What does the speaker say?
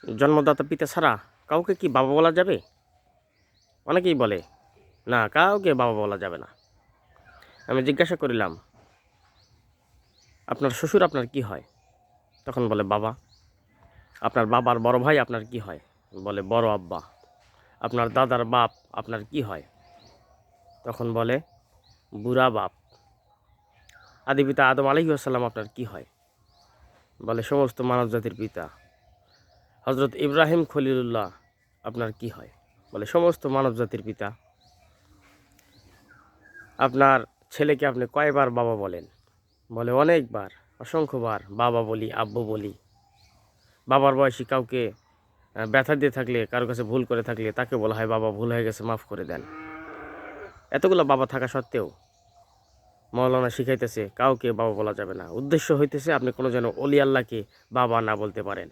জন্মদাতা পিতা ছাড়া কাউকে কি বাবা বলা যাবে? অনেকেই বলে না, কাউকে বাবা বলা যাবে না। আমি জিজ্ঞাসা করিলাম, আপনার শ্বশুর আপনার কি হয়? তখন বলে বাবা। আপনার বাবার বড় ভাই আপনার কি হয়? বলে বড় আব্বা। আপনার দাদার বাপ আপনার কি হয়? তখন বলে বুড়া বাপ। আদি পিতা আদম আলাইহিস সালাম আপনার কি হয়? বলে সমস্ত মানব জাতির পিতা। হজরত ইব্রাহিম খলিলুল্লাহ আপনার কি হয়? বলে সমস্ত মানব জাতির পিতা। আপনার ছেলেকে আপনি কয়বার বাবা বলেন? বলে অনেকবার, অসংখ্যবার বাবা বলি, আব্বু বলি। বাবার বয়সী কাউকে ব্যথা দিয়ে থাকলে, কারো কাছে ভুল করে থাকলে তাকে বলা হয় বাবা, ভুল হয়ে গেছে, মাফ করে দেন। এতগুলো বাবা থাকা সত্ত্বেও মাওলানা শিখাইতেছে কাউকে বাবা বলা যাবে না। উদ্দেশ্য হইতেছে আপনি কোনো যেন অলি আল্লাহকে বাবা না বলতে পারেন।